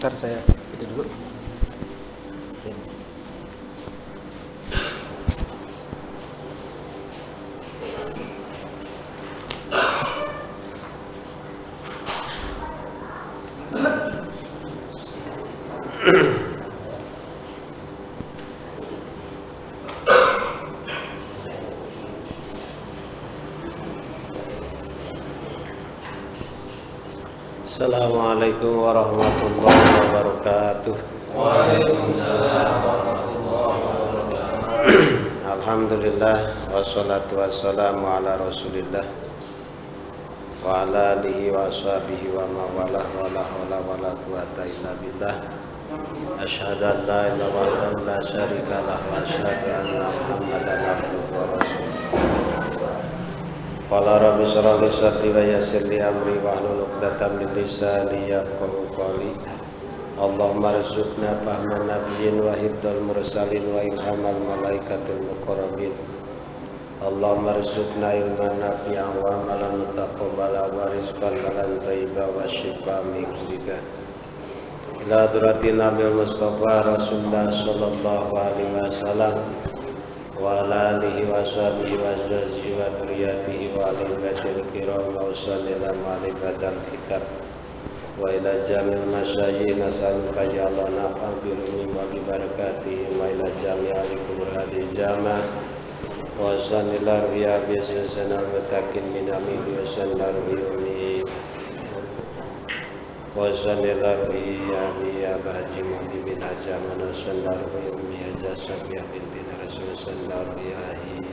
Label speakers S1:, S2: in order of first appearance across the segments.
S1: Ntar saya itu dulu.
S2: Assalamualaikum warahmatullahi wabarakatuh.
S3: Waalaikumsalam warahmatullahi wabarakatuh.
S2: Alhamdulillah wassalatu wassalamu ala Rasulillah wa ala alihi wa ashabihi wa mawalah wa la hawla wa la quwata illa billah. Asyhadu an la ilaha illallah la syarika lah wa asyhadu anna Muhammadan abduhu wa rasuluh. Qala rabbi shrah li sadri wa yassir li amri wahlul 'uqdatam min lisani yafqahu qawli. Allahumma arzuqna fahman nabiyyin wa hifdzal mursalin wa ilhamal malaikatil muqarrabin. Allahumma arzuqna ilman nafi'an wa amalan mutaqabbala wa rizqan halalan thayyiban wa shifaa min kulli da'. Ila hadratin Nabi Mustafa Rasulullah sallallahu alaihi wasallam wa ala alihi wa sahbihi wa azwajihi wa dzurriyyatihi wa alil baitil kiram wa sallallahu alaihi badal kitab wa ila jamil masyayikh nas'aluka ya Allah nafa'an bi ilmi wa bi barakatihi wa ila jami'il qurrati jama' wa sallallahu ya bi sayyidina mutakin min amin wa sallallahu wa sallallahu ya bahaji mu'min bin ajaman wa sallallahu ya jasad ya binti rasul sallallahu alaihi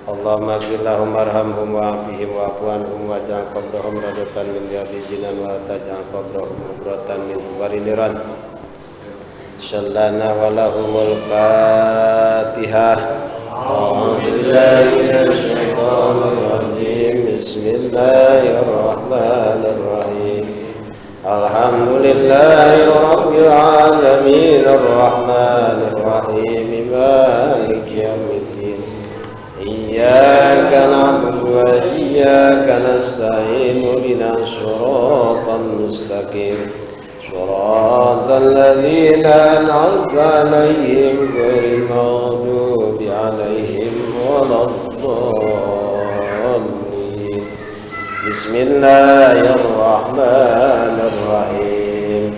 S2: Allahumma ghfir lahum warhamhum wa'afihim wa'fu anhum waj'al qabrahum radatan min riyadil jinan wa taj'al qabrahum qubratan min hubarin niran. Shallana wa lahumul Fatihah. A'udzu billahi minasy syaithanir rajim. Bismillahirrahmanirrahim. Alhamdulillahi rabbil alamin arrahmanir rahim maliki yaumiddin. Iyyaka na'budu wa iyyaka nasta'in ihdinas siratal mustaqim siratal ladzina an'amta 'alaihim ghairil maghdubi 'alaihim waladdallin. Bismillahirrahmanirrahim.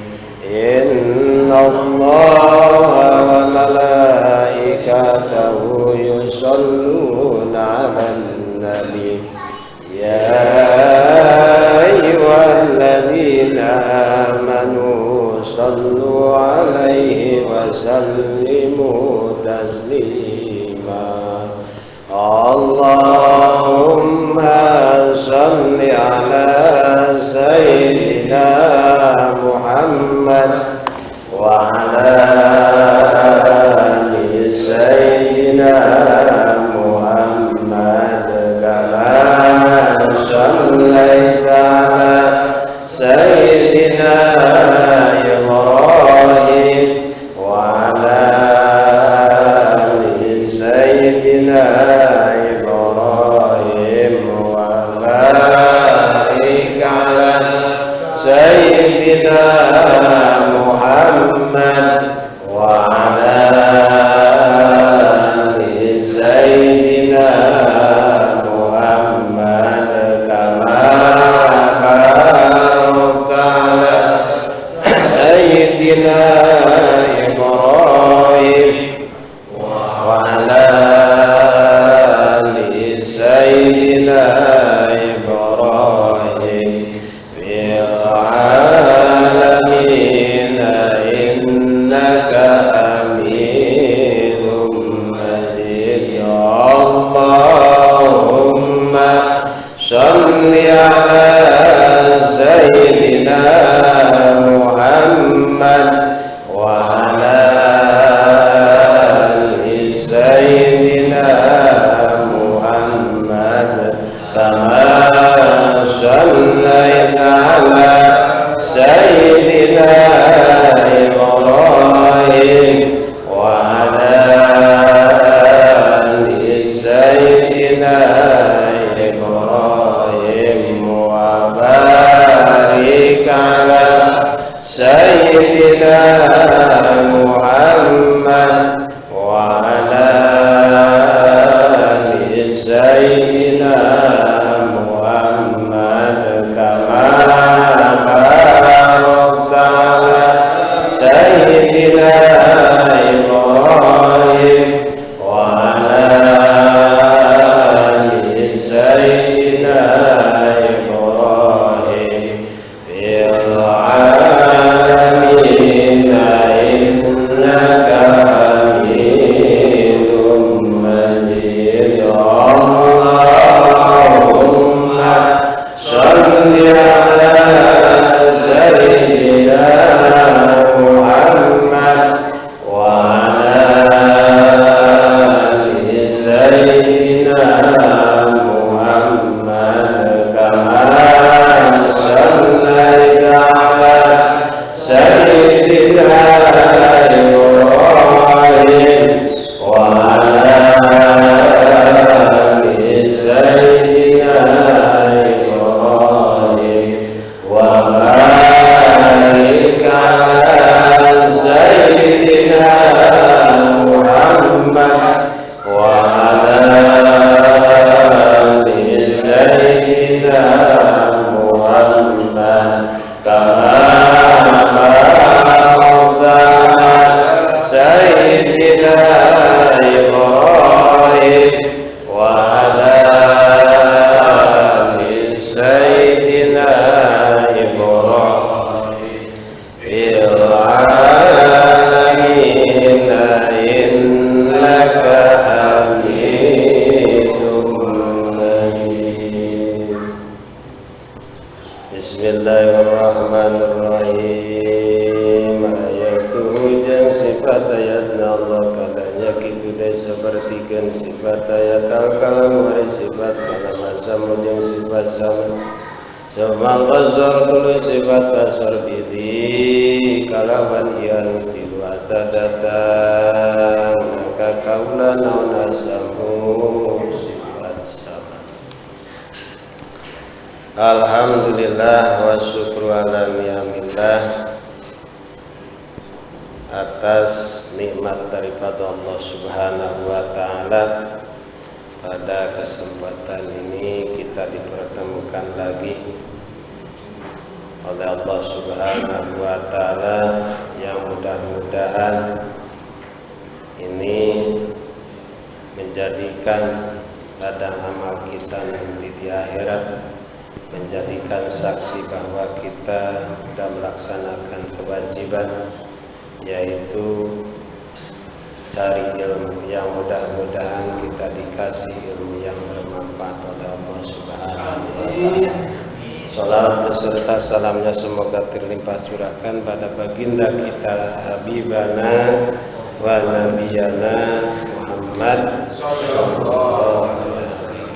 S2: Innallaha wa malaikatahu yusholluna 'alan nabi ya ayyuhalladzina amanu shallu 'alaihi wa sallimu taslima. Allahumma shalli 'ala sayyidina Muhammad wa 'ala ali sayyidina Muhammad kama shallaita 'ala sayyidina Ibrahim wa 'ala ali sayyidina Ibrahim wa barik 'ala sayyidina Muhammad wa 'ala ali sayyidina Muhammad kama barakta 'ala sayyidina Ibrahim wa 'ala ali sayyidina Ibrahim fil 'alamin innaka hamidum majid. Allahumma shalli 'ala sayyidina Muhammad wa 'ala ali sayyidina Muhammad kama shallaita 'ala sayyidina Ibrahim wa 'ala ali sayyidina Ibrahim wa barik 'ala barik ala sayyidina Muhammad wa ala ali sayyidina Muhammad kama barakta sayyidina Ibrahim wa ala ali sayyidina Ibrahim fil alamin innaka hamidum majid. Bismillahirrahmanirrahim. Ayatu hujang sifat ayatna Allah kalanya kitu dai sapertikeun sifat ayat al-kalam wari sifat kalam asam hujang sifat sama Somal qasar tulu sifat qasar bidi kalawan ian tilu datang maka kaulan nasamu sifat sama. Alhamdulillah wa syukru ala ni'amillah atas nikmat daripada Allah Subhanahu wa taala. Pada kesempatan ini kita dipertemukan lagi oleh Allah Subhanahu wa taala yang mudah-mudahan ini menjadikan ladang amal kita nanti di akhirat, menjadikan saksi bahwa kita sudah melaksanakan kewajiban, yaitu cari ilmu yang mudah-mudahan kita dikasih ilmu yang bermanfaat oleh Allah Subhanahu wa taala. Salawat beserta salamnya semoga terlimpah curahkan pada baginda kita Habibana wa Nabiyana Muhammad sallallahu alaihi wasallam.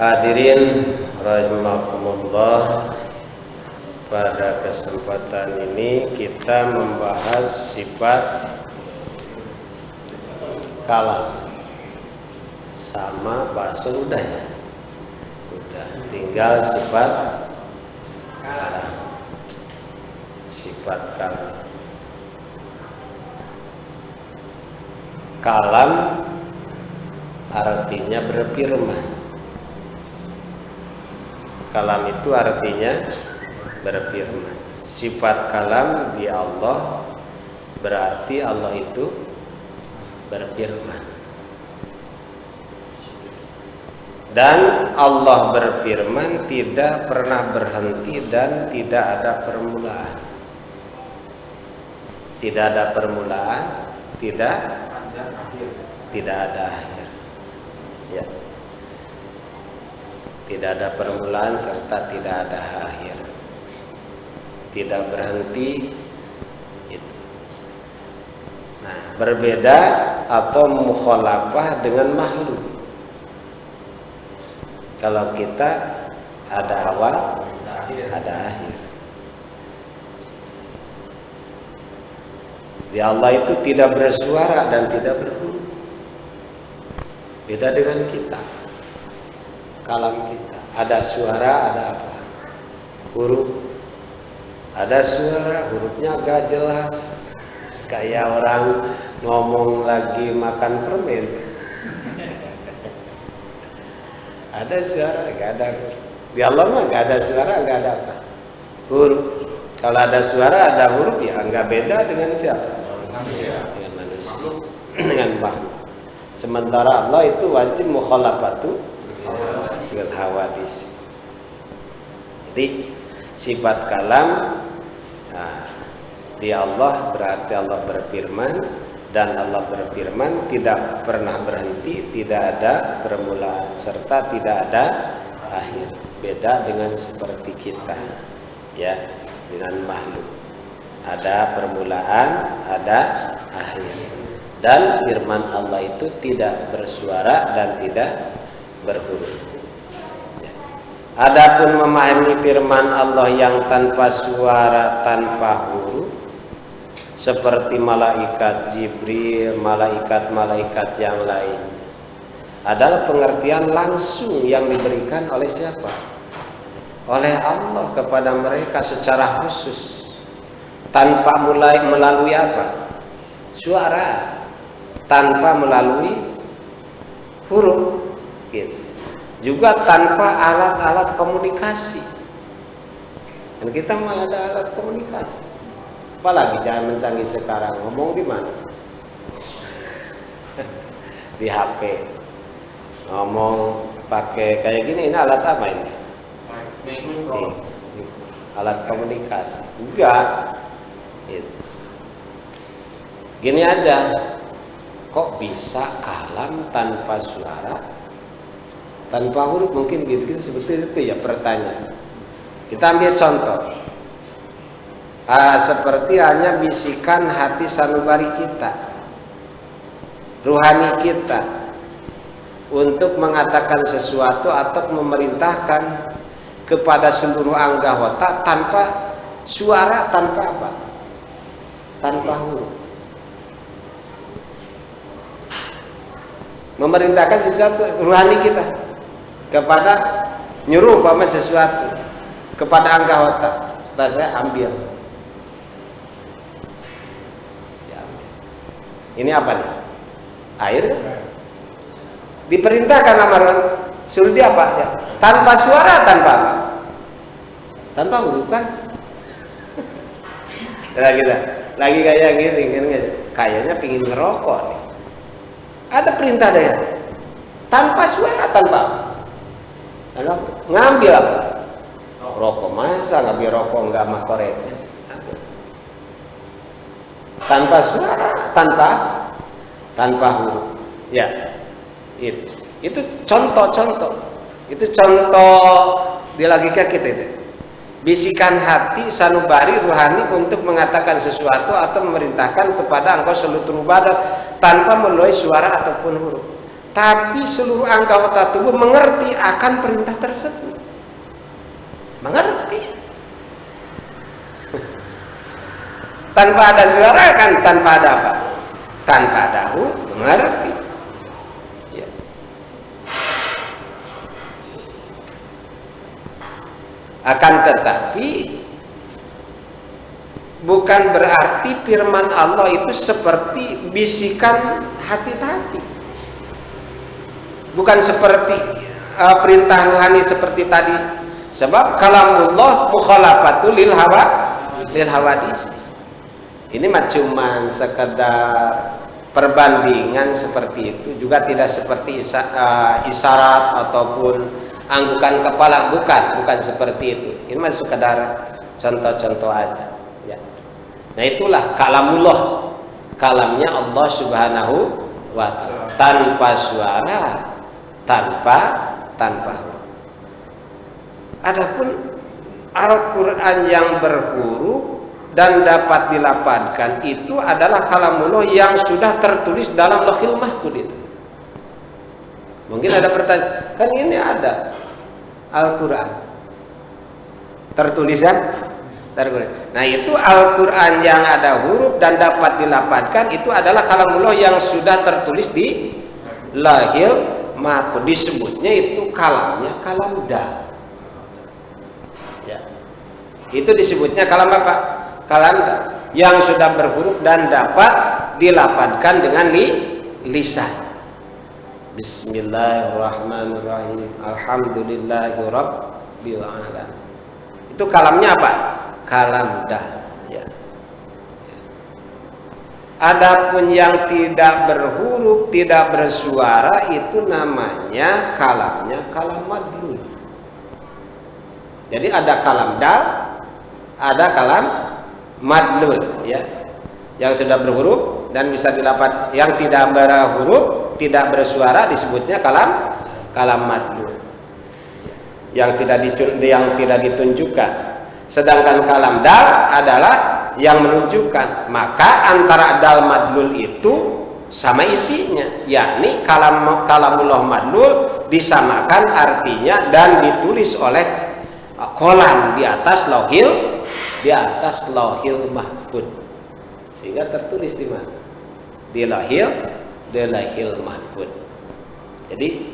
S2: Hadirin rahimakumullah, pada kesempatan ini kita membahas sifat kalam. Sama bahasa udah ya, udah tinggal sifat kalam. Sifat kalam. Kalam artinya berfirman. Kalam itu artinya berfirman. Sifat kalam di Allah berarti Allah itu berfirman. Dan Allah berfirman tidak pernah berhenti dan tidak ada permulaan. Tidak ada permulaan, tidak ada akhir. Ya. Tidak ada permulaan serta tidak ada akhir. Tidak berhenti itu. Nah, berbeda atau mukhalafah dengan makhluk. Kalau kita ada awal, ada akhir. Di Allah itu tidak bersuara dan tidak berhuruf. Beda dengan kita. Kalam kita ada suara, ada apa? Huruf. Ada suara, hurufnya agak jelas. Kayak orang ngomong lagi makan permen. Ada suara, enggak ada. Di Allah mah enggak ada suara, enggak ada apa? Huruf. Kalau ada suara, ada huruf, ya enggak beda dengan siapa? Dengan manusia. Dengan makhluk. Sementara Allah itu wajib mukhalafatu bil hawadis. Jadi sifat kalam di Allah berarti Allah berfirman, dan Allah berfirman tidak pernah berhenti, tidak ada permulaan serta tidak ada akhir. Beda dengan seperti kita, ya, dengan makhluk. Ada permulaan, ada akhir. Dan firman Allah itu tidak bersuara dan tidak berhuruf. Adapun memahami firman Allah yang tanpa suara, tanpa huruf, seperti malaikat Jibril, malaikat-malaikat yang lain, adalah pengertian langsung yang diberikan oleh siapa? Oleh Allah kepada mereka secara khusus, tanpa melalui apa? Suara, tanpa melalui huruf, gitu. Juga tanpa alat-alat komunikasi. Dan kita malah ada alat komunikasi. Apalagi jangan canggih sekarang, ngomong di mana? Di HP. Ngomong pakai kayak gini, ini alat apa ini? Alat komunikasi. Enggak. Gitu. Gini aja. Kok bisa kalam tanpa suara, tanpa huruf? Mungkin gitu-gitu seperti itu ya pertanyaan. Kita ambil contoh. Seperti hanya bisikan hati sanubari kita, ruhani kita, untuk mengatakan sesuatu atau memerintahkan kepada seluruh anggota tanpa suara, tanpa apa? Tanpa huruf. Memerintahkan sesuatu ruhani kita kepada nyuruh paman sesuatu kepada anggota, setelah saya ambil. Ya, ambil. Ini apa nih? Air. Diperintahkan amaran suruh dia apa? Ya. Tanpa suara, tanpa apa? Tanpa huruf kan? Lagi kayak gini, kayaknya pingin ngerokok nih. Ada perintah dia tanpa suara, tanpa apa? Ngambil apa? Rokok. Masa ngambil rokok nggak sama koreknya? Tanpa suara, tanpa huruf. Ya, itu contoh-contoh. Itu contoh di logika kita itu. Bisikan hati sanubari ruhani untuk mengatakan sesuatu atau memerintahkan kepada engkau seluruh badan tanpa melalui suara ataupun huruf. Tapi seluruh anggota tubuh mengerti akan perintah tersebut. Mengerti. Tanpa ada suara kan, tanpa ada apa? Tanpa ada huruf, mengerti. Ya. Akan tetapi bukan berarti firman Allah itu seperti bisikan hati-hati. Bukan seperti perintah rohani seperti tadi. Sebab kalamullah mukhalafatul lil hawadis. Ini mah cuman sekedar perbandingan seperti itu, juga tidak seperti isyarat ataupun anggukan kepala, bukan seperti itu. Ini mah sekedar contoh-contoh aja. Ya. Nah itulah kalamullah, kalamnya Allah Subhanahu wa Ta'ala, tanpa suara, tanpa huruf. Adapun Al-Quran yang berhuruf dan dapat dilafadzkan itu adalah kalamullah yang sudah tertulis dalam Lauhil Mahfuz itu. Mungkin ada pertanyaan, kan ini ada Al-Quran tertulis kan? Nah itu Al-Quran yang ada huruf dan dapat dilafadzkan itu adalah kalamullah yang sudah tertulis di Lauhil Mahfuz. Disebutnya itu kalamnya kalam dah. Ya. Itu disebutnya kalam apa? Kalam dah yang sudah berhuruf dan dapat dilafadzkan dengan lisan. Bismillahirrahmanirrahim. Alhamdulillahirabbil alamin. Itu kalamnya apa? Kalam dah. Ya. Adapun yang tidak berhuruf, tidak bersuara itu namanya kalamnya kalam madlul. Jadi ada kalam dal, ada kalam madlul, ya. Yang sudah berhuruf dan bisa dilafadzkan. Yang tidak berhuruf, tidak bersuara disebutnya kalam madlul. Yang tidak ditunjukkan. Sedangkan kalam dal adalah yang menunjukkan. Maka antara dal madlul itu sama isinya, yakni kalamullah madlul disamakan artinya dan ditulis oleh kolam di atas lauhil mahfuz. sehingga tertulis di mana? Di lahil mahfud. Jadi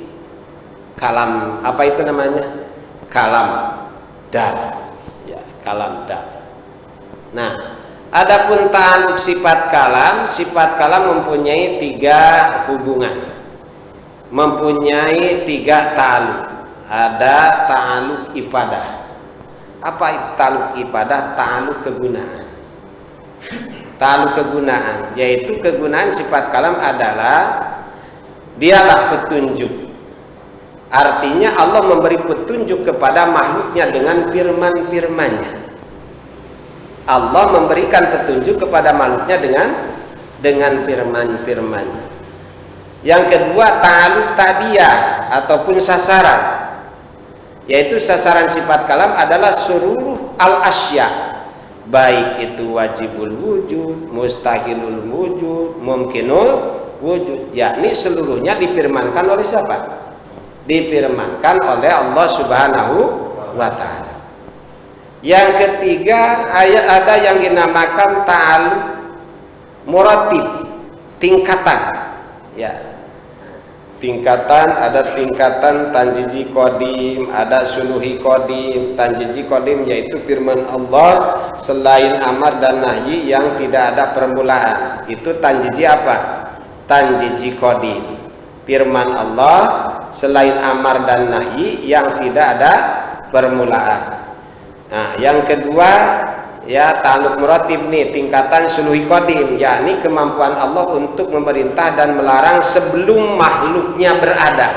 S2: kalam apa itu namanya? Kalam dal. Ya, kalam dal. Nah, adapun ta'alluq sifat kalam mempunyai 3 hubungan. Mempunyai 3 ta'alluq. Ada ta'alluq ibadah. Apa itu ta'alluq ibadah? Ta'alluq kegunaan. Ta'alluq kegunaan, yaitu kegunaan sifat kalam adalah dialah petunjuk. Artinya Allah memberi petunjuk kepada makhluknya dengan firman-firmannya. Allah memberikan petunjuk kepada makhluknya dengan firman-firmannya. Yang kedua, ta'alluq tadiyah ataupun sasaran, yaitu sasaran sifat kalam adalah seluruh al-asya, baik itu wajibul wujud, mustahilul wujud, mumkinul wujud, yakni seluruhnya difirmankan oleh siapa? Difirmankan oleh Allah Subhanahu wa ta'ala. Yang ketiga, ada yang dinamakan ta'alluq muratib, tingkatan. Ya. Tingkatan, ada tingkatan tanjiji qadim, ada suluhi qadim. Tanjiji qadim yaitu firman Allah selain amar dan nahyi yang tidak ada permulaan. Itu tanjiji apa? Tanjiji qadim. Firman Allah selain amar dan nahyi yang tidak ada permulaan. Nah, yang kedua ya ta'alluq muratib nih, tingkatan suluhi qadim, yakni kemampuan Allah untuk memerintah dan melarang sebelum makhluknya berada.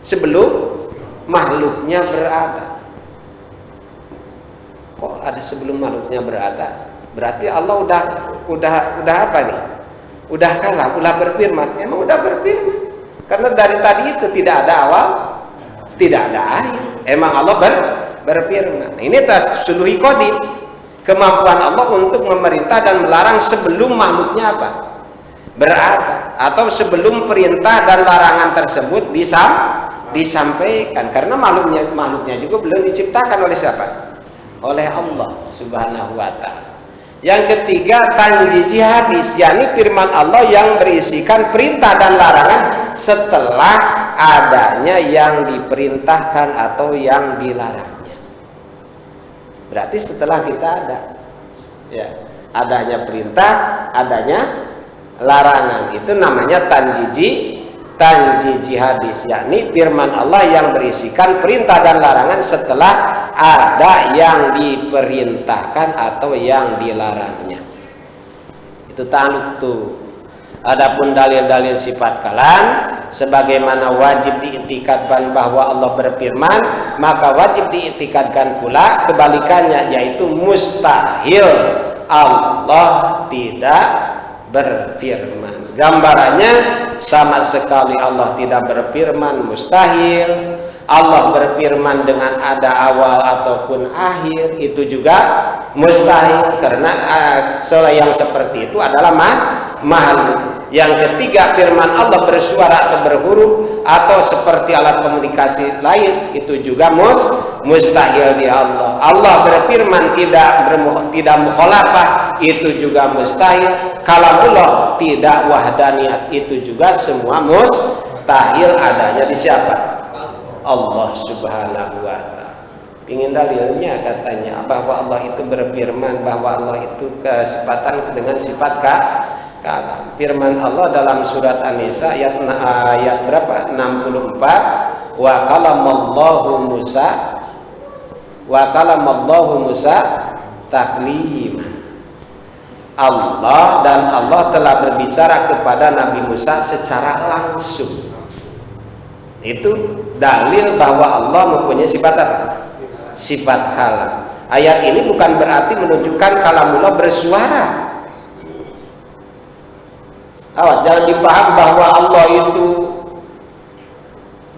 S2: Sebelum makhluknya berada. Kok ada sebelum makhluknya berada? Berarti Allah udah apa nih? Udah kalam, udah berfirman. Emang udah berfirman. Karena dari tadi itu tidak ada awal, tidak ada akhir. Emang Allah berfirman. Ini tasuluhi qadim, kemampuan Allah untuk memerintah dan melarang sebelum makhluknya apa? Berada, atau sebelum perintah dan larangan tersebut disampaikan. Karena makhluknya juga belum diciptakan oleh siapa? Oleh Allah Subhanahu wa ta'ala. Yang ketiga, tanjiji hadis, yakni firman Allah yang berisikan perintah dan larangan setelah adanya yang diperintahkan atau yang dilarangnya. Berarti setelah kita ada, ya, adanya perintah, adanya larangan, itu namanya tanjiji hadis, yakni firman Allah yang berisikan perintah dan larangan setelah ada yang diperintahkan atau yang dilarangnya. Itu ta'alluq tuh. Adapun dalil-dalil sifat kalam, sebagaimana wajib diiktikadkan bahwa Allah berfirman, maka wajib diiktikadkan pula kebalikannya, yaitu mustahil Allah tidak berfirman. Gambarannya sama sekali Allah tidak berfirman, mustahil. Allah berfirman dengan ada awal ataupun akhir, itu juga mustahil, karena yang seperti itu adalah makhluk. Yang ketiga, firman Allah bersuara atau berhuruf atau seperti alat komunikasi lain, itu juga mustahil di Allah. Allah berfirman tidak mukhalafah, itu juga mustahil. Kalamullah tidak wahdaniyat, itu juga semua mustahil adanya di siapa? Allah Subhanahu wa ta'ala. Ingin dalilnya katanya bahwa Allah itu berfirman, bahwa Allah itu kesifatan dengan sifat kalam. Firman Allah dalam surat An-Nisa ayat berapa? 64. Wa kalamallahu Musa taklima. Allah telah berbicara kepada Nabi Musa secara langsung. Itu dalil bahwa Allah mempunyai sifat apa? Sifat kalam. Ayat ini bukan berarti menunjukkan kalamullah bersuara. Awas, jangan dipaham bahwa Allah itu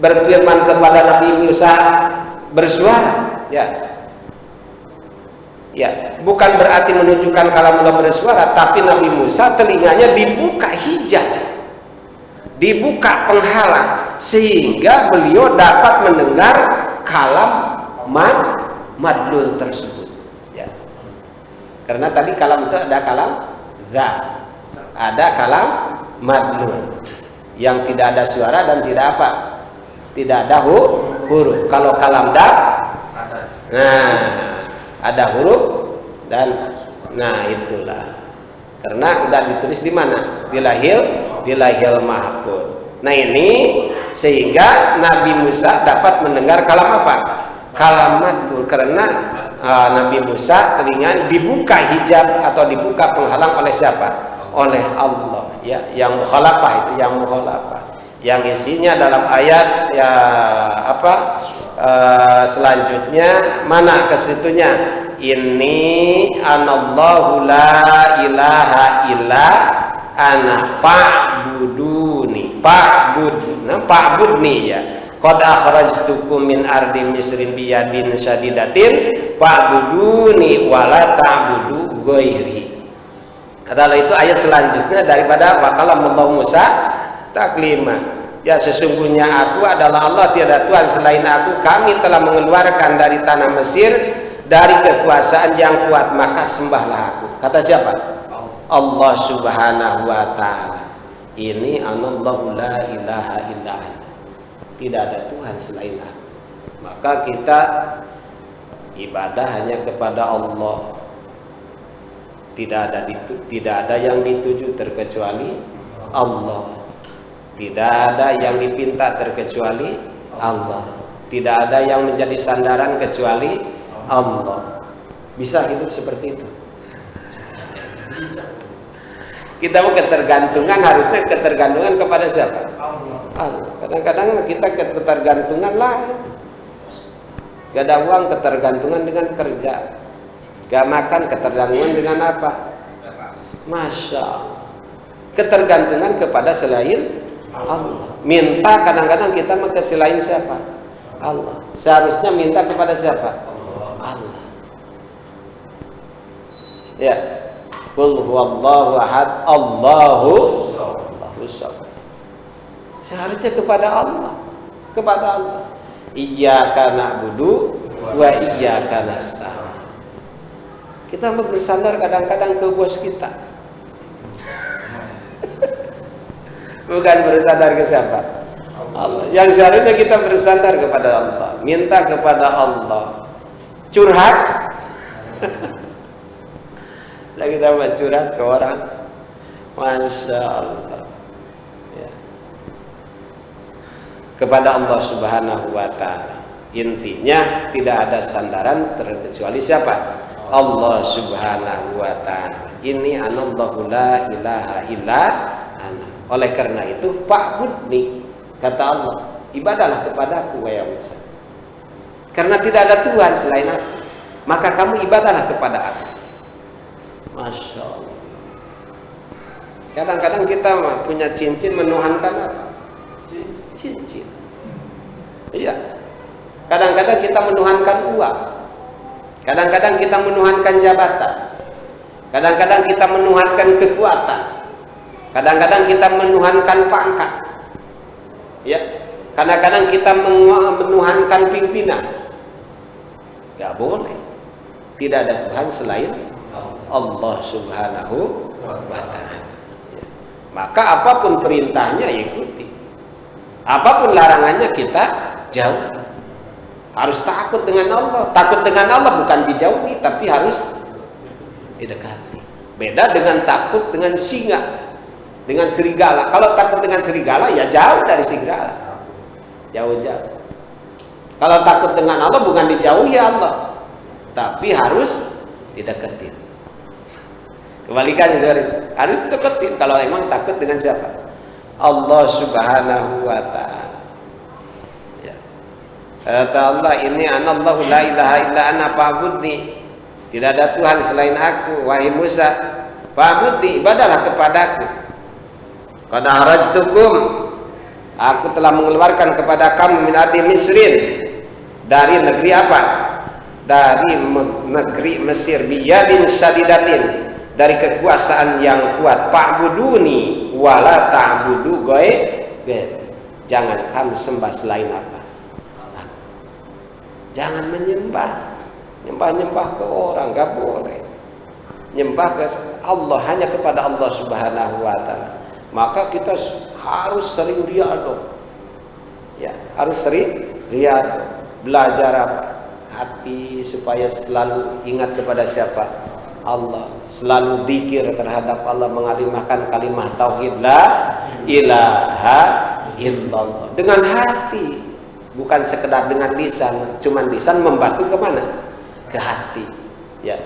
S2: berfirman kepada Nabi Musa bersuara. Ya, bukan berarti menunjukkan kalamullah bersuara, tapi Nabi Musa telinganya dibuka hijab, dibuka penghalang, sehingga beliau dapat mendengar kalam madlul tersebut. Ya. Karena tadi kalam itu ada kalam za, ada kalam madlul yang tidak ada suara dan tidak apa? Tidak ada huruf. Kalau kalam nah ada huruf dan nah itulah. Karena udah ditulis di mana? Di lahil mahfuz. Nah ini sehingga Nabi Musa dapat mendengar kalam apa? Kalam madlul. Karena Nabi Musa telinga dibuka hijab atau dibuka penghalang oleh siapa? Oleh Allah ya, yang mukhalafah itu, yang mukhalafah. Yang isinya dalam ayat ya apa? Selanjutnya mana ke situnya? Inni anallahu la ilaha illa ana fa'buduni. Fa'budni ya. Qad akhrajtukum min ardi misrin biyadin syadidatin fa'buduni wala ta'budu ghairi. Adalah itu ayat selanjutnya daripada waqalallahu Musa taklima. Ya sesungguhnya aku adalah Allah, tiada Tuhan selain aku. Kami telah mengeluarkan dari tanah Mesir dari kekuasaan yang kuat, maka sembahlah aku. Kata siapa? Allah Subhanahu wa ta'ala. Ini anallahu la ilaha illa ana. Tidak ada Tuhan selain aku. Maka kita ibadah hanya kepada Allah. Tidak ada yang dituju terkecuali Allah. Tidak ada yang dipinta terkecuali Allah. Tidak ada yang menjadi sandaran kecuali Allah. Bisa hidup seperti itu? Bisa. Kita mau ketergantungan, harusnya ketergantungan kepada siapa? Allah. Kadang-kadang kita ketergantungan lain. Gak ada uang, ketergantungan dengan kerja. Gak makan, ketergantungan dengan apa? Masya Allah. Ketergantungan kepada selain Allah. Minta kadang-kadang kita ke selain siapa? Allah. Seharusnya minta kepada siapa? Allah. Ya. Qul huwallahu ahad, Allahu samad. Seharusnya kepada Allah. Iyyaka na'budu wa iyyaka nasta'in. Kita bersandar kadang-kadang ke bos kita. Bukan bersandar ke siapa? Allah. Yang seharusnya kita bersandar kepada Allah, minta kepada Allah. Curhat. Lagi kita buat curhat ke orang. Masya Allah. Ya. Kepada Allah Subhanahu wa ta'ala. Intinya tidak ada sandaran terkecuali siapa? Allah Subhanahu wa ta'ala. Ini anallahu la ilaha illa ana. Oleh karena itu fa'budni, kata Allah, ibadahlah kepadaku wahai Musa. Karena tidak ada Tuhan selain aku, maka kamu ibadahlah kepada aku. Masya Allah. Kadang-kadang kita punya cincin menuhankan apa? Cincin. Iya. Kadang-kadang kita menuhankan uang. Kadang-kadang kita menuhankan jabatan. Kadang-kadang kita menuhankan kekuatan. Kadang-kadang kita menuhankan pangkat. Ya. Kadang-kadang kita menuhankan pimpinan. Gak boleh. Tidak ada Tuhan selain Allah Subhanahu wa ta'ala. Ya. Maka apapun perintahnya ikuti. Apapun larangannya kita jauh. Harus takut dengan Allah. Takut dengan Allah bukan dijauhi, tapi harus didekati. Beda dengan takut dengan singa, dengan serigala. Kalau takut dengan serigala ya jauh dari serigala. Jauh-jauh. Kalau takut dengan Allah bukan dijauhi Allah, tapi harus dideketin. Kebalikannya seperti itu. Harus dideketin. Kalau memang takut dengan siapa? Allah Subhanahu wa ta'ala. Kata Allah, ini anallahu la ilaha illa ana fa'budni. Tidak ada Tuhan selain aku, wahai Musa. Fa'budni, ibadahlah kepadaku. Qad akhrajtukum, aku telah mengeluarkan kepada kamu min ardi Misrin, dari negeri apa? Dari negeri Mesir, biyadin syadidatin, dari kekuasaan yang kuat. Fa'buduni wala ta'budu ghairi. Jangan kamu sembah selain apa? Jangan menyembah ke orang, gak boleh. nyembah ke Allah, hanya kepada Allah Subhanahu wa taala, maka kita harus sering riyadhah. Ya, harus sering riyadhah. Belajar apa? Hati supaya selalu ingat kepada siapa? Allah. Selalu dzikir terhadap Allah, mengalimahkan kalimat tauhid la ilaha illallah dengan hati, bukan sekedar dengan lisan. Cuman lisan membatu kemana? Ke hati. Ya,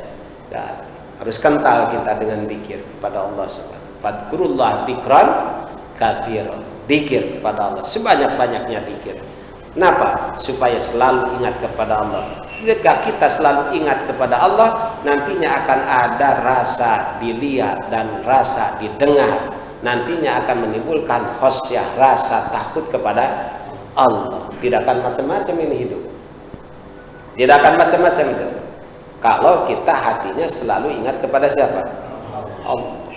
S2: ke hati. Harus kental kita dengan dzikir kepada Allah Subhanahu. Fadkurullah dzikran katsiran. Dzikir kepada Allah sebanyak-banyaknya dzikir. Kenapa? Supaya selalu ingat kepada Allah. Jika kita selalu ingat kepada Allah, nantinya akan ada rasa dilihat dan rasa didengar. Nantinya akan menimbulkan khosyah, rasa takut kepada Allah. Tidak akan macam-macam ini hidup. Tidak akan macam-macam itu. Kalau kita hatinya selalu ingat kepada siapa? Allah.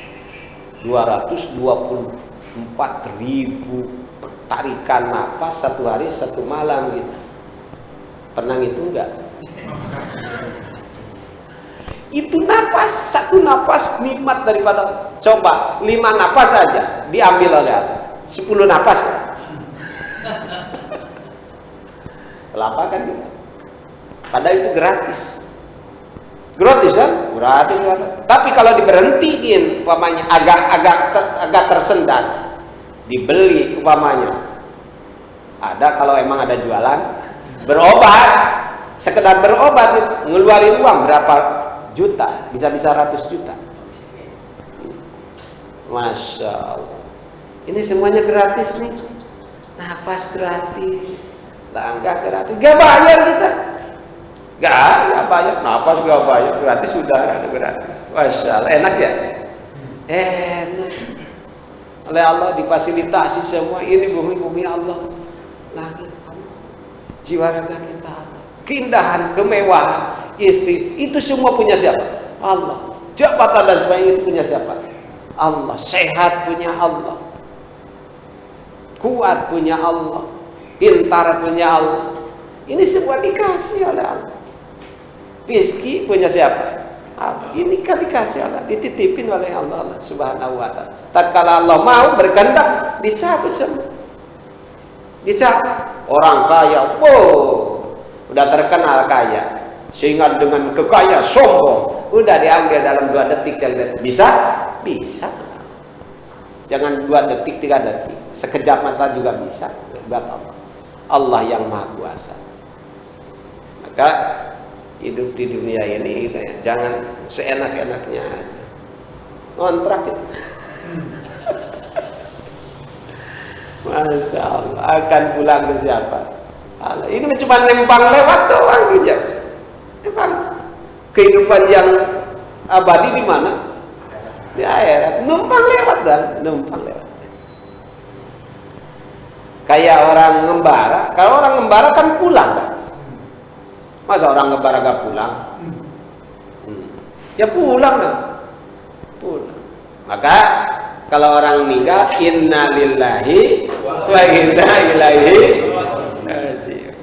S2: 224.000 tarikan napas satu hari satu malam gitu. Pernah ngitung enggak? Itu napas, satu napas nikmat daripada, coba 5 napas saja diambil oleh Allah, 10 napas. Kelapa kan gitu. Padahal itu gratis. Gratis kan? Gratis kan? Tapi kalau diberhentiin umpamanya agak tersendat, dibeli umpamanya, ada kalau emang ada jualan berobat, sekedar berobat ngeluarin uang berapa juta, bisa-bisa ratus juta. Masya Allah, ini semuanya gratis nih. Napas gratis, langkah gratis, gak bayar kita, gak bayar, napas gak bayar, gratis, udara gratis. Masya Allah, enak ya? Enak. Oleh Allah difasilitasi semua. Ini bumi Allah, langit Allah, jiwa raga kita Allah. Keindahan, kemewahan, istri, itu semua punya siapa? Allah. Jabatan dan sebagainya itu punya siapa? Allah. Sehat punya Allah, kuat punya Allah, pintar punya Allah. Ini semua dikasih oleh Allah. Rizki punya siapa? Allah. Ini kan dikasih Allah, dititipin oleh Allah Subhanahu wa ta'ala. Tatkala Allah mau berkehendak, dicabut semua. Dicabut. Orang kaya, wow, udah terkenal kaya, sehingga dengan kekayaan sombong, udah diambil dalam 2 detik, 3 detik. Bisa? Bisa. Jangan 2 detik, 3 detik, sekejap mata juga bisa. Buat Allah. Allah yang Maha Kuasa. Maka hidup di dunia ini gitu ya, jangan seenak-enaknya ngontrak gitu. Masya Allah, akan pulang ke siapa? Allah. Ini cuma nempang lewat doang gitu. Emang kehidupan yang abadi di mana? Di akhirat. Numpang lewat dan numpang lewat. Kayak orang ngembara. Kalau orang ngembara kan pulang kan? Masa orang ngembara gak pulang? Ya pulang dong. Pulang. Maka kalau orang meninggal, inna lillahi wa inna ilaihi raji'un.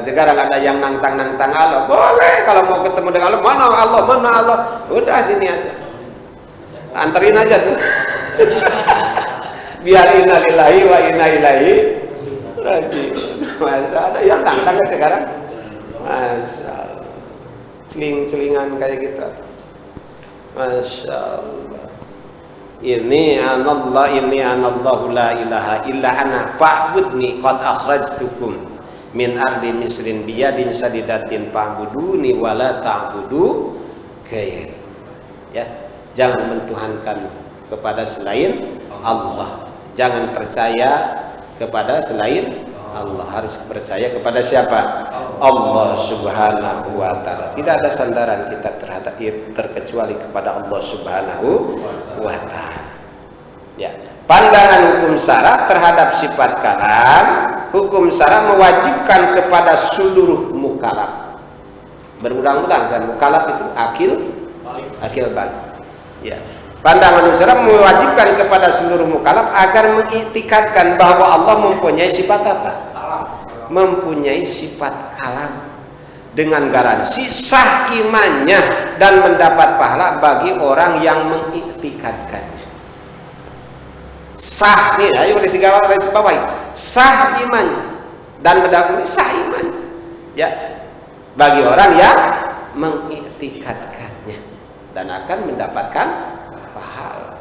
S2: Sekarang ada yang nantang-nantang Allah. Boleh kalau mau ketemu dengan Allah. Mana Allah? Mana Allah? Udah sini aja. Anterin aja tuh. Biar inna lillahi wa inna ilaihi raji'un. Masa ada yang nantang kan sekarang? Masya Allah, celing-celingan kayak gitu. Masya Allah. Ini anallahu la ilaha illa ana fa'budni qad akhrajtukum min ardi misrin biyadin sadidatin fa'buduni wa la ta'budu ghairi. Ya, jangan mentuhankan kepada selain Allah. Jangan percaya kepada selain Allah, harus percaya kepada siapa? Allah Subhanahu wa ta'ala. Tidak ada sandaran kita terhadap terkecuali kepada Allah Subhanahu wa ta'ala. Ya. Pandangan hukum syara terhadap sifat kalam, hukum syara mewajibkan kepada seluruh mukallaf. Berulang-ulang kan, mukallaf itu akil balik. Ya. Pandangan hukum syara mewajibkan kepada seluruh mukallaf agar mengiktikadkan bahwa Allah mempunyai sifat apa? Mempunyai sifat kalam. dengan garansi sah imannya dan mendapat pahala bagi orang yang mengiktikadkannya. Sah nih, ayo boleh garis bawahi. Sah imannya dan mendapat sah iman, ya, bagi orang yang mengiktikadkannya dan akan mendapatkan pahala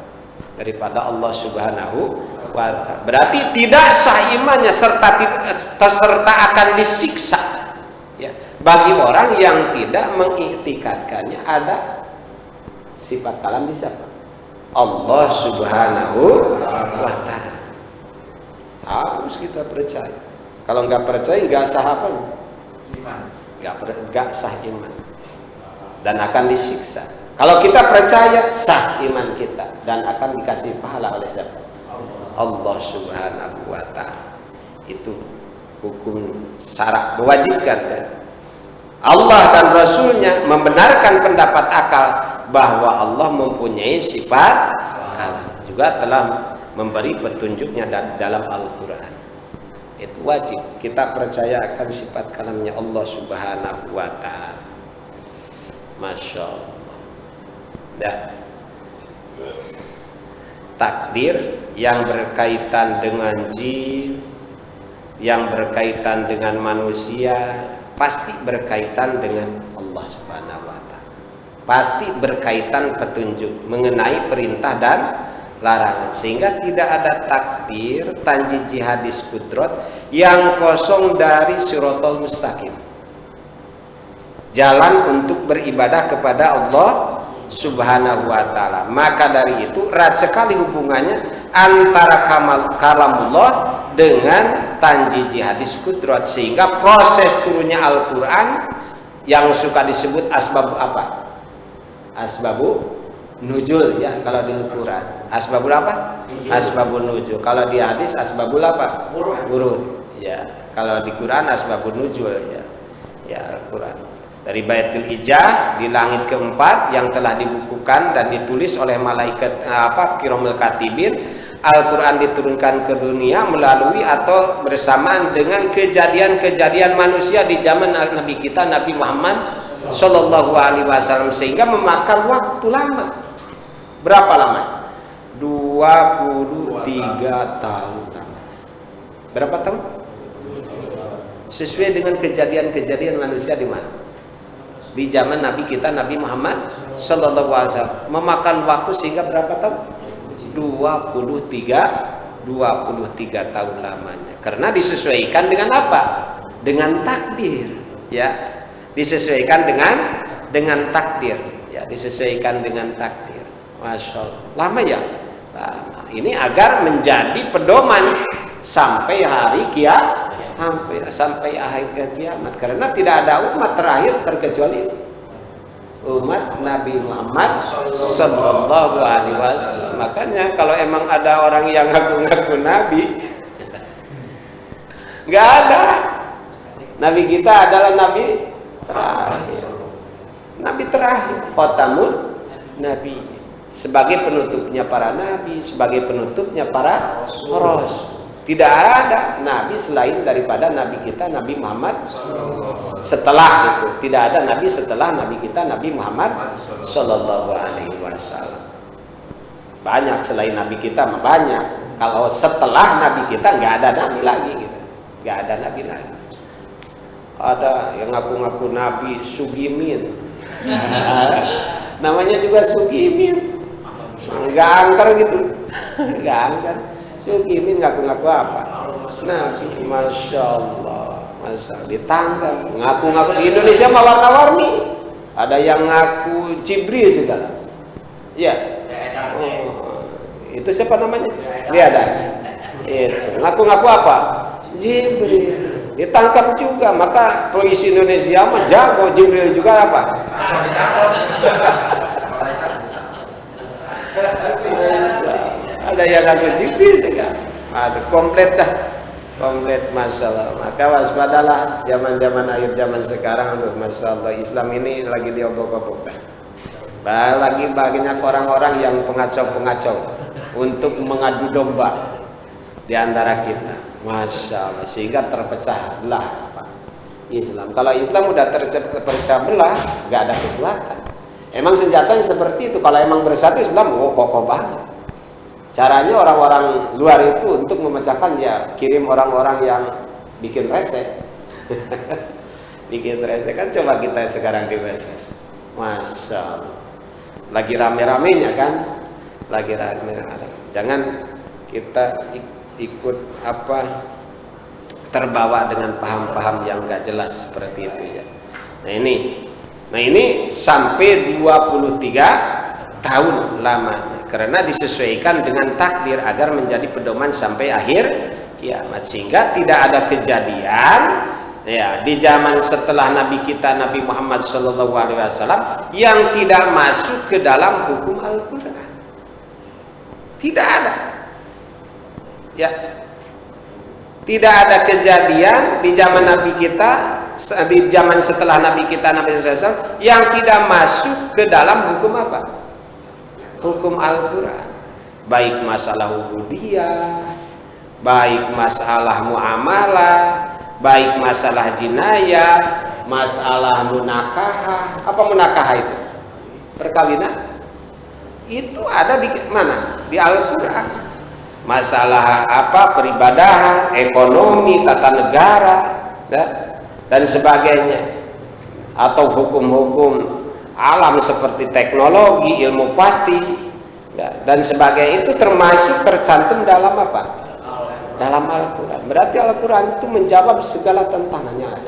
S2: daripada Allah Subhanahu wa ta'ala. Berarti tidak sah imannya serta akan disiksa, ya, bagi orang yang tidak mengiktikadkannya. Ada sifat kalam di siapa? Allah Subhanahu wa ta'ala. Harus kita percaya. Kalau nggak percaya nggak sah apa? Nggak sah iman dan akan disiksa. Kalau kita percaya, sah iman kita dan akan dikasih pahala oleh siapa? Allah Subhanahu wa ta'ala. Itu hukum syarak mewajibkan, ya. Allah dan Rasulnya membenarkan pendapat akal bahwa Allah mempunyai sifat kalam, juga telah memberi petunjuknya dalam Al-Quran. Itu wajib kita percaya akan sifat kalamnya Allah Subhanahu wa ta'ala. Masya Allah. Dan takdir yang berkaitan dengan jin, yang berkaitan dengan manusia, pasti berkaitan dengan Allah Subhanahu wa ta'ala. Pasti berkaitan petunjuk mengenai perintah dan larangan, sehingga tidak ada takdir tanji hadis kudrat yang kosong dari siratal mustaqim, jalan untuk beribadah kepada Allah Subhanahu wa ta'ala. Maka dari itu erat sekali hubungannya antara kalamullah dengan tanji hadis kudrat, sehingga proses turunnya Al-Quran yang suka disebut asbab apa? Asbabu nuzul, ya, kalau di Al-Quran. Asbabul apa? Asbabun nuzul. Kalau di hadis asbabul apa? Urun. Ya, kalau di Quran asbabun nuzul, ya. Ya, Al-Quran. Dari Baitul Ijah di langit keempat yang telah dibukukan dan ditulis oleh malaikat Kiramul Katibin, Al-Quran diturunkan ke dunia melalui atau bersamaan dengan kejadian-kejadian manusia di zaman Nabi kita Nabi Muhammad Sallallahu Alaihi Wasallam, sehingga memakan waktu lama. Berapa lama? 23 tahun. Berapa tahun? Sesuai dengan kejadian-kejadian manusia di mana? Di zaman Nabi kita Nabi Muhammad Sallallahu Alaihi Wasallam, memakan waktu sehingga berapa tahun? 23 tahun lamanya. Karena disesuaikan dengan apa? Dengan takdir, ya. Disesuaikan dengan takdir, ya, disesuaikan dengan takdir. Masya Allah. Lama, ya? Lama. Ini agar menjadi pedoman sampai hari kiamat, sampai akhir kiamat. Karena tidak ada umat terakhir terkecuali umat Nabi Muhammad Sallallahu Alaihi Wasallam. Makanya kalau emang ada orang yang ngaku-ngaku Nabi, nggak ada. Nabi kita adalah Nabi terakhir. Nabi terakhir, khotamul Nabi, sebagai penutupnya para Nabi, sebagai penutupnya para Rasul. Tidak ada Nabi selain daripada Nabi kita Nabi Muhammad. Setelah itu tidak ada Nabi setelah Nabi kita Nabi Muhammad Sallallahu Alaihi Wasallam. Banyak selain Nabi kita, banyak. Kalau setelah Nabi kita nggak ada Nabi lagi, gitu. Nggak ada Nabi lagi. Ada yang ngaku-ngaku Nabi Sugimin. Namanya juga Sugimin. Nggak angker gitu. Nggak angker. Sugimin ngaku-ngaku apa? Nabi. Masya Allah. Masya Allah. Ditangkap. Ngaku-ngaku di Indonesia mah warna-warni. Ada yang ngaku Jibril segala. Ya. Itu siapa namanya? Lihat. Itu. Ngaku-ngaku apa? Jibril. Ditangkap juga. Maka polisi Indonesia mah jago. Jibril juga apa? Ada yang ngaku Jibril sekarang. Ada komplit dah. Komplit masalah. Maka waspadalah zaman-zaman akhir zaman sekarang. Aduh, Masya Allah, Islam ini lagi diobok-obok dah. Lagi banyak orang-orang yang pengacau-pengacau untuk mengadu domba di antara kita. Masya Allah, sehingga terpecah belah Islam. Kalau Islam udah terpecah belah, nggak ada kekuatan. Emang senjata yang seperti itu. Kalau emang bersatu Islam, kokoh banget. Caranya orang-orang luar itu untuk memecahkan, ya kirim orang-orang yang bikin rese. Bikin rese kan, coba kita sekarang di WSS. Masya Allah. Lagi rame-ramenya kan? Lagi rame-rame. Jangan kita ikut terbawa dengan paham-paham yang nggak jelas seperti itu ya. Nah ini sampai 23 tahun lamanya, karena disesuaikan dengan takdir agar menjadi pedoman sampai akhir kiamat, sehingga tidak ada kejadian ya di zaman setelah Nabi kita Nabi Muhammad SAW yang tidak masuk ke dalam hukum Al-Quran. Tidak ada ya. Tidak ada kejadian di zaman Nabi kita, di zaman setelah Nabi kita Nabi SAW yang tidak masuk ke dalam hukum apa? Hukum Al-Quran. Baik masalah ubudiyah, baik masalah muamalah, baik masalah jinayah, masalah munakahah. Apa munakahah itu? Perkawinan. Itu ada di mana? Di Al-Quran. Masalah peribadahan, ekonomi, tata negara dan sebagainya, atau hukum-hukum alam seperti teknologi, ilmu pasti dan sebagainya, itu termasuk tercantum dalam apa? Dalam Al-Quran. Berarti Al-Quran itu menjawab segala tantangannya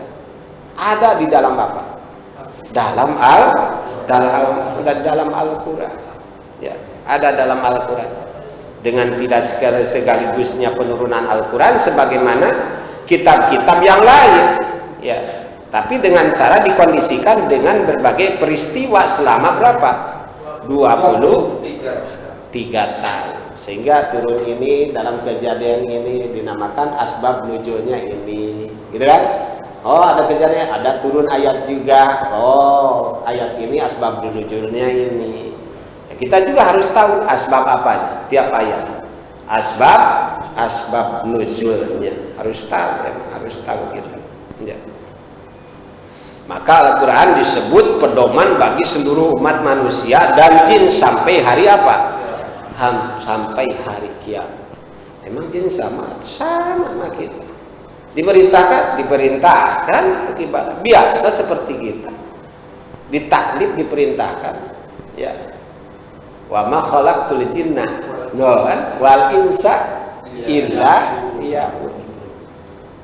S2: ada di dalam apa? Dalam Al-Quran ya, ada dalam Al-Quran. Dengan tidak segaligusnya penurunan Al-Quran sebagaimana kitab-kitab yang lain ya, tapi dengan cara dikondisikan dengan berbagai peristiwa selama berapa? 23 tahun, sehingga turun ini dalam kejadian ini dinamakan asbab nuzulnya ini, gitu kan? Oh, ada kejadian, ada turun ayat juga. Oh, ayat ini asbab nuzulnya ini. Kita juga harus tahu asbab apa tiap ayat, asbab nuzulnya harus tahu, harus tahu kita ya. Maka Al-Quran disebut pedoman bagi seluruh umat manusia dan jin sampai hari apa? Sampai hari kiamat. Emang jin sama sama kita. Diperintahkan untuk ibadah biasa seperti kita. Ditaklif diperintahkan ya. Wa ma khalaqtul jinna wal insa illa liya'budun.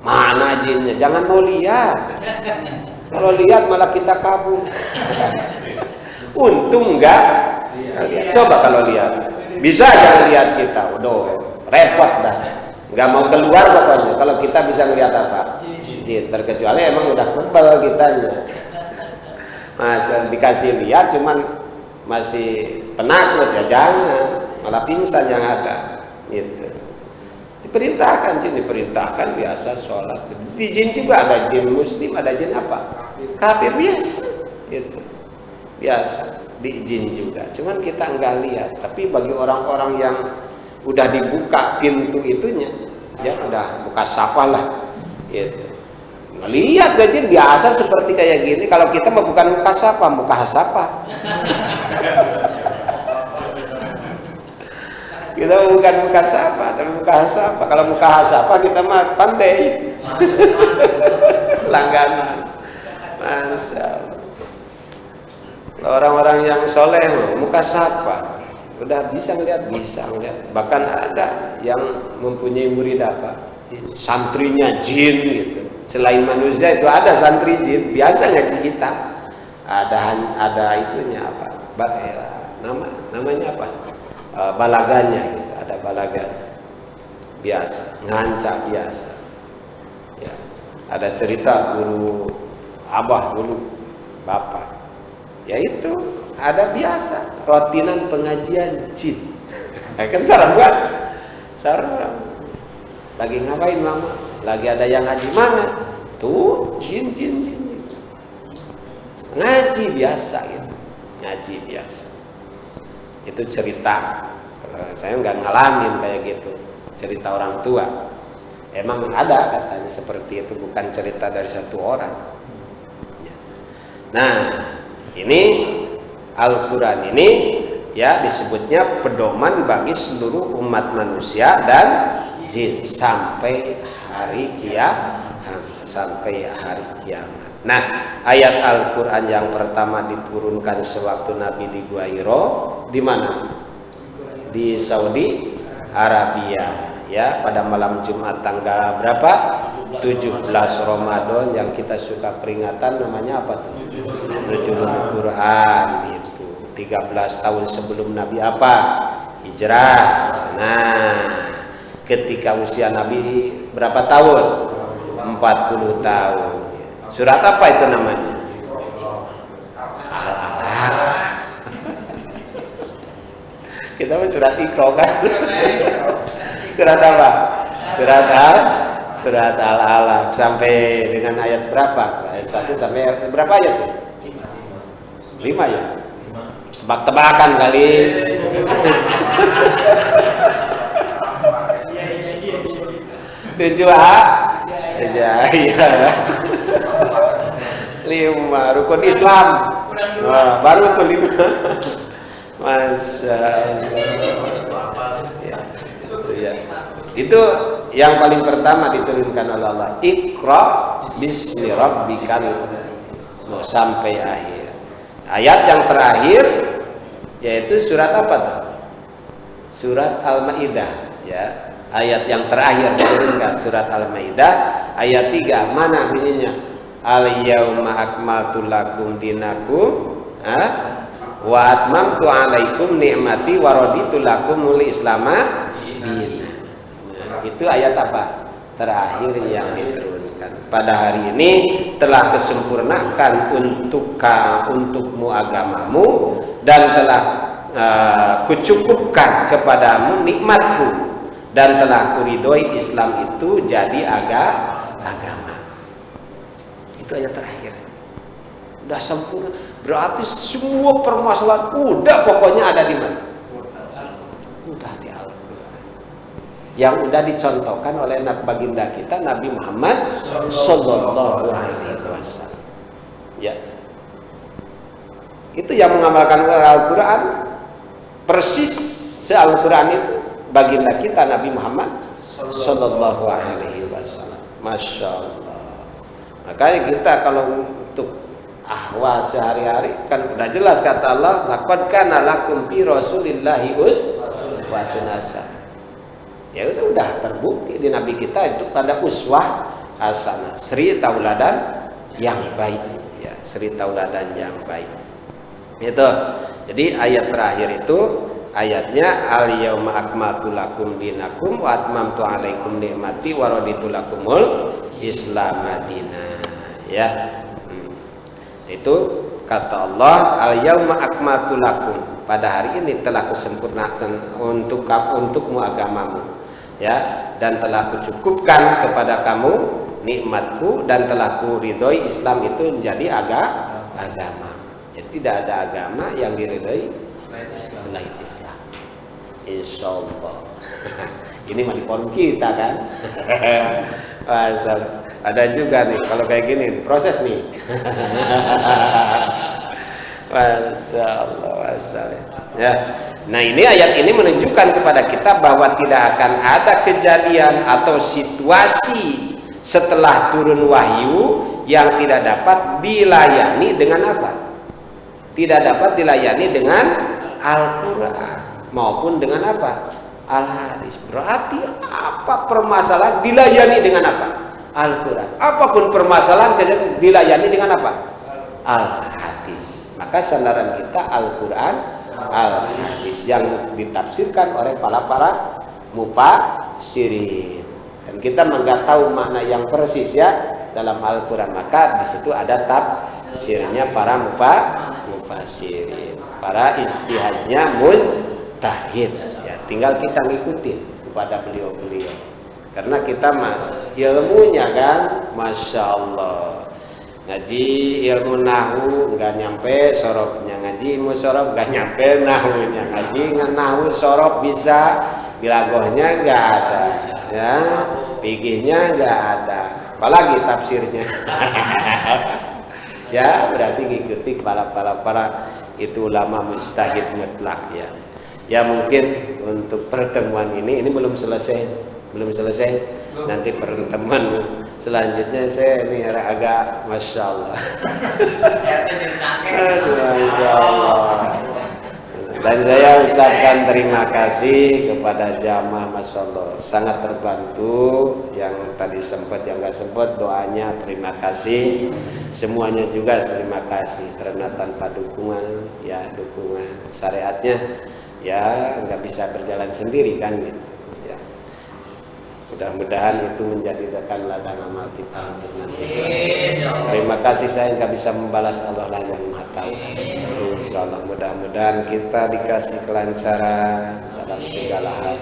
S2: Mana jinnya? Jangan mau lihat. Kalau lihat malah kita kabur. Untung enggak. Coba kalau lihat. Bisa aja lihat kita. Udah repot dah. Enggak mau keluar pokoknya. Kalau kita bisa lihat apa? Jin. Terkecuali emang udah kebal kitanya. Masa dikasih lihat cuman masih penakut ya jangan, malah pingsan yang ada gitu. Diperintahkan biasa sholat. Di jin juga ada jin muslim, ada jin apa? Kafir biasa gitu. Biasa di jin juga. Cuman kita enggak lihat. Tapi bagi orang-orang yang udah dibuka pintu itunya, ya udah buka sapa lah gitu. Lihat gajin biasa seperti kayak gini. Kalau kita mah bukan muka sapa, muka hasapa. Kita bukan muka sapa, tapi muka hasapa. Kalau muka hasapa kita mah pandai. Langganan. Masya Allah. Orang-orang yang soleh muka sapa, udah bisa ngeliat. Bahkan ada yang mempunyai murid apa? Santrinya jin gitu. Selain manusia itu ada santri jin, biasa ngaji kitab. Ada itunya apa? Namanya apa? Balaganya gitu, ada balaganya. Biasa, ngancak biasa. Ya. Ada cerita guru abah dulu, bapak. Ya itu ada biasa rutinan pengajian jin. Kan sarang buat. Sarang. Lagi ngapain mama? Lagi ada yang ngaji mana? Tuh jin. Ngaji biasa gitu. Ngaji biasa. Itu cerita. Saya nggak ngalamin kayak gitu. Cerita orang tua. Emang ada katanya seperti itu, bukan cerita dari satu orang. Nah, ini Al-Quran ini ya disebutnya pedoman bagi seluruh umat manusia dan jin sampai hari kiamat. Nah, ayat Al-Quran yang pertama diturunkan sewaktu Nabi di Gua Hiro, di mana? Di Saudi Arabia. Ya, pada malam Jumat tanggal berapa? 17 Ramadan yang kita suka peringatan namanya apa tuh? Nuzulul Quran itu. 13 tahun sebelum Nabi apa? Hijrah. Nah, ketika usia Nabi berapa tahun? 40 tahun. Surat apa itu namanya? Al-Alaq. Kita mau surat Iqra kan? Surat apa? Surat Al-Alaq sampai dengan ayat berapa? Ayat 1 sampai berapa ayat tuh? 5 ya? Tebak-tebakan kali. 7A? Iya. 5 rukun Islam. Wah, baru tuh 5. Masya Allah. Ya. Itu yang paling pertama diturunkan oleh Allah. Iqra bismi rabbikal sampai akhir. Ayat yang terakhir yaitu surat apa tuh? Surat Al-Maidah ya. Ayat yang terakhir diturunkan surat Al-Maidah ayat 3. Mana bunyinya? Al-yauma akmaltu lakum dinakum wa atmamtu alaikum ni'mati wa raditu lakumul islama dina. Itu ayat apa? Terakhir yang diturunkan. Pada hari ini telah kesempurnakan untukmu agamamu dan telah kucukupkan kepadamu nikmatku dan telah kuridhoi Islam itu jadi agama. Itu ayat terakhir. Udah sempurna. Berarti semua permasalahan udah pokoknya ada di mana? Udah di Al-Quran. Yang udah dicontohkan oleh baginda kita Nabi Muhammad Sallallahu Alaihi Wasallam. Ya. Itu yang mengamalkan Al-Quran persis se-Al-Quran itu baginda kita Nabi Muhammad Sallallahu Alaihi Wasallam. Masya Allah. Makanya kita kalau untuk ahwa sehari-hari kan udah jelas kata Allah, laqad kana lakum fi rasulillahi uswatun hasanah. Ya udah terbukti di Nabi kita itu pada uswah hasanah, sri tauladan yang baik ya, sri tauladan yang baik. Itu. Jadi ayat terakhir itu ayatnya al-yauma akmaltu lakum dinakum wa atmamtu alaikum ni'mati wa raditu lakumul Islam madinah ya. Itu kata Allah al-yauma akmaltu lakum, pada hari ini telah kusempurnakan untukmu agamamu ya, dan telah kucukupkan kepada kamu nikmatku dan telah kuridhoi Islam itu menjadi agama. Jadi tidak ada agama yang diridhoi selain Islam. Insyaallah. Ini mah di forum kita kan. Ada juga nih kalau kayak gini proses nih. Masya Allah. Ya. Nah ini ayat ini menunjukkan kepada kita bahwa tidak akan ada kejadian atau situasi setelah turun wahyu yang tidak dapat dilayani dengan apa? Tidak dapat dilayani dengan Al-Quran maupun dengan apa? Al-Hadis. Berarti apa permasalahan dilayani dengan apa? Al-Quran. Apapun permasalahan dilayani dengan apa? Al-Hadis. Maka sandaran kita Al-Quran, Al-Hadis yang ditafsirkan oleh para mufassirin. Dan kita nggak tahu makna yang persis ya dalam Al-Quran. Maka di situ ada tafsirnya para mufassirin, para ijtihadnya mujtahid. Ya, tinggal kita ngikutin kepada beliau-beliau. Karena kita mah ilmunya kan, masya Allah. Ngaji ilmu nahu nggak nyampe sorobnya, ngaji ilmu sorob nggak nyampe nahunya, ngaji nahu sorob bisa, bilagohnya nggak ada. Ya, fikihnya nggak ada, apalagi tafsirnya. Ya berarti ngikuti para itu ulama mujtahid mutlak ya. Ya mungkin untuk pertemuan ini belum selesai. Nanti pertemuan selanjutnya saya ini agak masya Allah. Aduh, masya Allah. Dan saya ucapkan terima kasih kepada jamaah, masya Allah, sangat terbantu. Yang tadi sempat, yang nggak sempat, doanya terima kasih. Semuanya juga terima kasih karena tanpa dukungan, ya dukungan syariatnya, ya nggak bisa berjalan sendiri kan gitu. Ya. Mudah-mudahan itu menjadi rekan ladang amal kita untuk nanti. Terima kasih, saya nggak bisa membalas, Allah lah yang maha tahu. Insyaallah mudah-mudahan kita dikasih kelancaran dalam segala hal,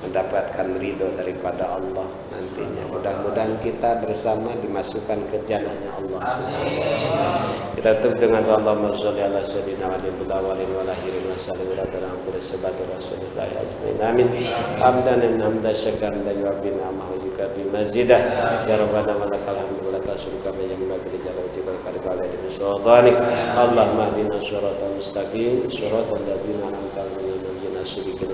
S2: mendapatkan ridho daripada Allah nantinya. Mudah-mudahan kita bersama dimasukkan ke jannahnya Allah Subhanahu wa taala. Kita tutup dengan Allahumma sholli ala sayyidina Muhammadin wa ala alihi wa sahbihi wa sallam. Amin. Hamdan hamda syakaran la yu'abbina ma yuka bi mazidah. Ya rabbana wa lakal hamdu wa lakal syukru kama yanbaghi li jalali wajhika wa li sultanik. Allahumma hdina shiratal mustaqim, shiratal ladzina an'amta 'alaihim ghairil maghdubi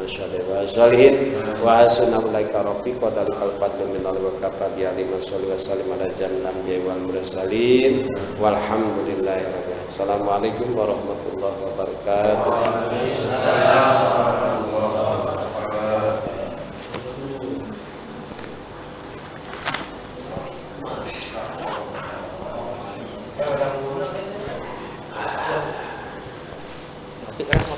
S2: 'alaihim wa hasuna ulaika rafiqa dalikal fadlu minallah wa kafa bi alihi sholli wa sallim ala jamil anbiya'i wal mursalin walhamdulillahi rabbil alamin. Assalamualaikum warahmatullahi wabarakatuh. Waalaikumsalam warahmatullahi wabarakatuh.